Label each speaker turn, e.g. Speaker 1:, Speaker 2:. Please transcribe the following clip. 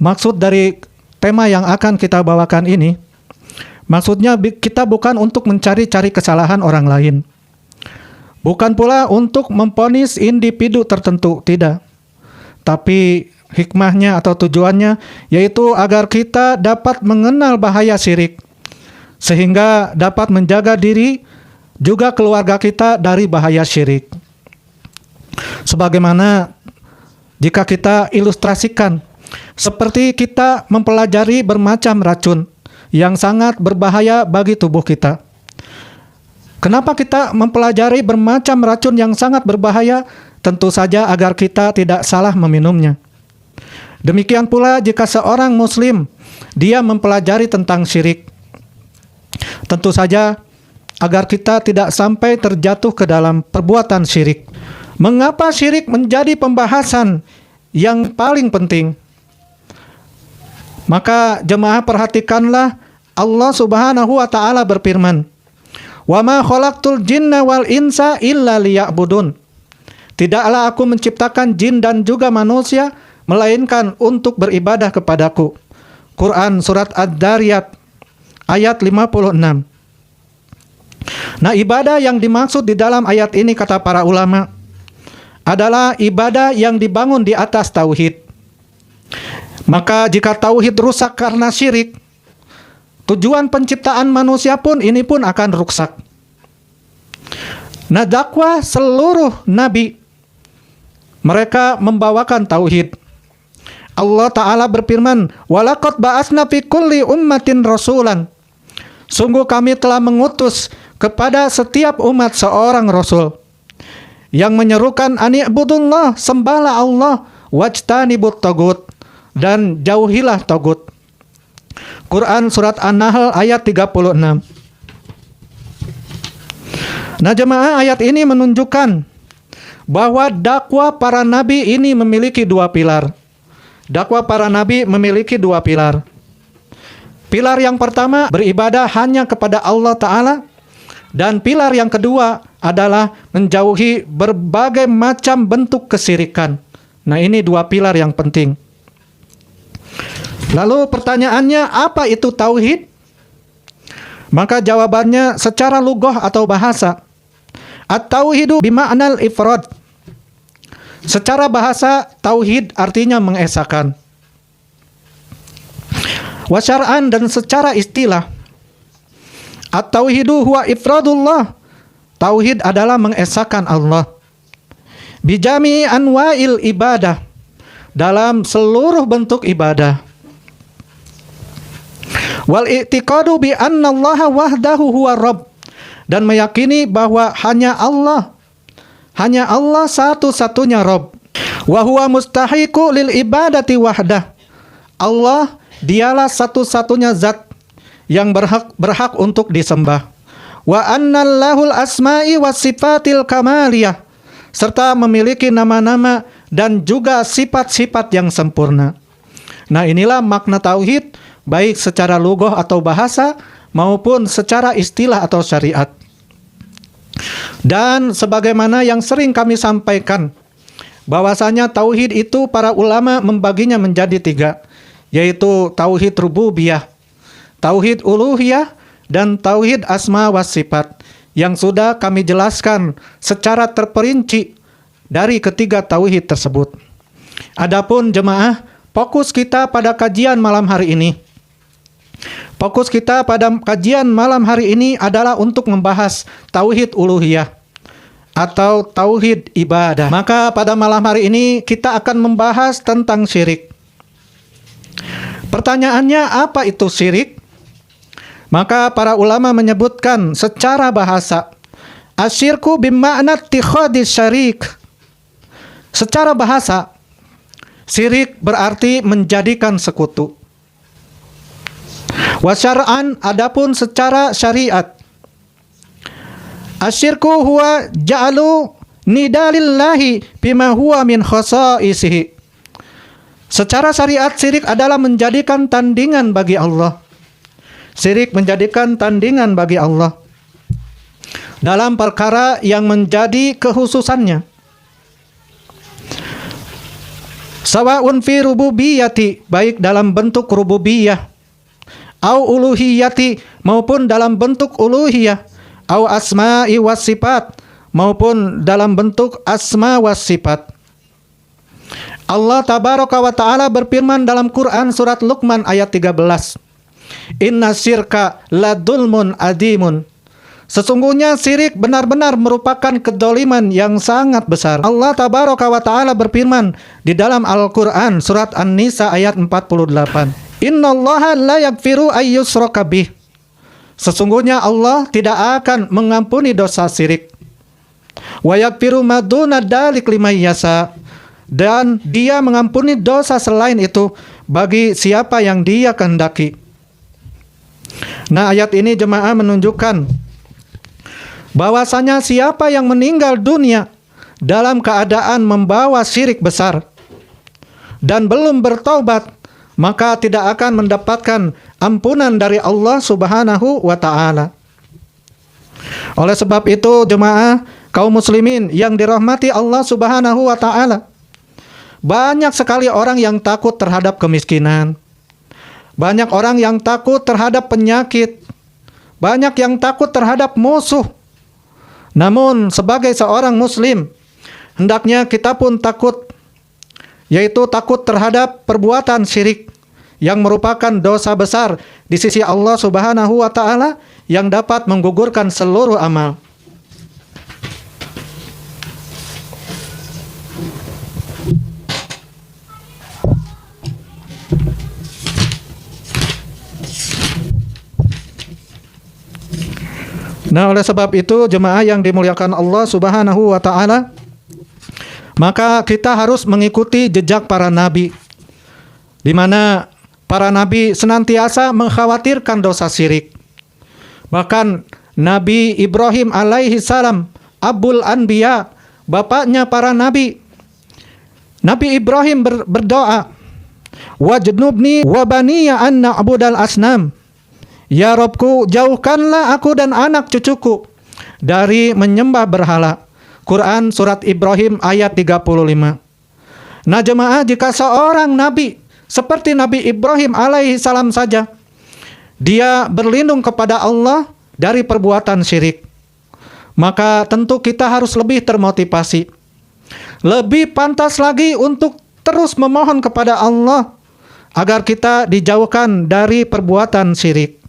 Speaker 1: maksud dari tema yang akan kita bawakan ini, maksudnya kita bukan untuk mencari-cari kesalahan orang lain. Bukan pula untuk memvonis individu tertentu, tidak. Tapi hikmahnya atau tujuannya yaitu agar kita dapat mengenal bahaya syirik, sehingga dapat menjaga diri juga keluarga kita dari bahaya syirik. Sebagaimana jika kita ilustrasikan, seperti kita mempelajari bermacam racun yang sangat berbahaya bagi tubuh kita. Kenapa kita mempelajari bermacam racun yang sangat berbahaya? Tentu saja agar kita tidak salah meminumnya. Demikian pula jika seorang muslim dia mempelajari tentang syirik, tentu saja agar kita tidak sampai terjatuh ke dalam perbuatan syirik. Mengapa syirik menjadi pembahasan yang paling penting? Maka jemaah perhatikanlah, Allah Subhanahu wa taala berfirman, "Wa ma khalaqtul jinna wal insa illa liya'budun." Tidaklah aku menciptakan jin dan juga manusia melainkan untuk beribadah kepadaku. Quran surat Ad-Dariyat ayat 56. Nah, ibadah yang dimaksud di dalam ayat ini kata para ulama adalah ibadah yang dibangun di atas tauhid. Maka jika tauhid rusak karena syirik, tujuan penciptaan manusia pun ini pun akan rusak. Nah, dakwah seluruh nabi mereka membawakan tauhid. Allah Ta'ala berfirman, "Walaqad ba'atsna fi kulli ummatin rasulan." Sungguh kami telah mengutus kepada setiap umat seorang rasul yang menyerukan ani'budullah, sembahlah Allah, wajtanibut tagut, dan jauhilah tagut. Quran surat An-Nahl ayat 36. Nah, jemaah, ayat ini menunjukkan bahwa dakwah para nabi ini memiliki dua pilar. Dakwah para nabi memiliki dua pilar. Pilar yang pertama beribadah hanya kepada Allah Ta'ala, dan pilar yang kedua adalah menjauhi berbagai macam bentuk kesyirikan. Nah, ini dua pilar yang penting. Lalu pertanyaannya, apa itu tauhid? Maka jawabannya secara lughah atau bahasa, at-tauhidu bima'nal ifrad. Secara bahasa, tauhid artinya mengesakan. Wa syar'an, dan secara istilah, at-tauhidu huwa ifradullah. Tauhid adalah mengesakan Allah. Bijami anwa'il ibadah, dalam seluruh bentuk ibadah. Wal i'tiqadu bi annallaha wahdahu huwa rabb, dan meyakini bahwa hanya Allah satu-satunya Rabb. Wa huwa mustahiqu lil ibadati wahdah. Allah dialah satu-satunya zat yang berhak untuk disembah. Wa annallahul asma'i was sifatil kamaliyah, serta memiliki nama-nama dan juga sifat-sifat yang sempurna. Nah, inilah makna tauhid, baik secara lughah atau bahasa maupun secara istilah atau syariat. Dan sebagaimana yang sering kami sampaikan, bahwasanya tauhid itu para ulama membaginya menjadi tiga, yaitu tauhid rububiyah, tauhid uluhiyah, dan tauhid asma wa sifat, yang sudah kami jelaskan secara terperinci dari ketiga tauhid tersebut. Adapun jemaah, fokus kita pada kajian malam hari ini, fokus kita pada kajian malam hari ini adalah untuk membahas tauhid uluhiyah atau tauhid ibadah. Maka pada malam hari ini kita akan membahas tentang syirik. Pertanyaannya, apa itu syirik? Maka para ulama menyebutkan secara bahasa, asyirku bima'na ittikhadis syarik. Secara bahasa, syirik berarti menjadikan sekutu. Wa syar'an, adapun secara syariat, asyirku huwa ja'alu nidalillahi bima huwa min khasa'isihi. Secara syariat, syirik adalah menjadikan tandingan bagi Allah. Syirik menjadikan tandingan bagi Allah dalam perkara yang menjadi kekhususannya. Sawaun fi rububiyati, baik dalam bentuk rububiyah, au uluhiyati, maupun dalam bentuk uluhiyah, au asma'i was sifat, maupun dalam bentuk asma was sifat. Allah tabaraka wa ta'ala berfirman dalam Quran surat Luqman ayat 13. Inna syirka ladulmun adimun. Sesungguhnya syirik benar-benar merupakan kedoliman yang sangat besar. Allah tabaraka wa ta'ala berfirman di dalam Al-Quran surat An-Nisa ayat 48. Innallaha la yaghfiru ayyushraka bih. Sesungguhnya Allah tidak akan mengampuni dosa syirik. Wa yaghfiru ma duna dzalik liman yasha. Dan Dia mengampuni dosa selain itu bagi siapa yang Dia kehendaki. Nah, ayat ini jemaah menunjukkan bahwasanya siapa yang meninggal dunia dalam keadaan membawa syirik besar dan belum bertaubat, maka tidak akan mendapatkan ampunan dari Allah Subhanahu wa ta'ala. Oleh sebab itu jemaah kaum muslimin yang dirahmati Allah Subhanahu wa ta'ala, banyak sekali orang yang takut terhadap kemiskinan. Banyak orang yang takut terhadap penyakit. Banyak yang takut terhadap musuh. Namun sebagai seorang muslim, hendaknya kita pun takut, yaitu takut terhadap perbuatan syirik yang merupakan dosa besar di sisi Allah Subhanahu wa ta'ala yang dapat menggugurkan seluruh amal. Nah, oleh sebab itu jemaah yang dimuliakan Allah Subhanahu wa ta'ala, maka kita harus mengikuti jejak para nabi, di mana para nabi senantiasa mengkhawatirkan dosa syirik. Bahkan Nabi Ibrahim alaihi salam, Abul Anbiya, bapaknya para nabi, Nabi Ibrahim berdoa, wajnubni wa baniya an na'budal asnam. Ya Robku, jauhkanlah aku dan anak cucuku dari menyembah berhala. Quran surat Ibrahim ayat 35. Nah jemaah, jika seorang nabi seperti Nabi Ibrahim alaihi salam saja, dia berlindung kepada Allah dari perbuatan syirik, maka tentu kita harus lebih termotivasi, lebih pantas lagi untuk terus memohon kepada Allah agar kita dijauhkan dari perbuatan syirik.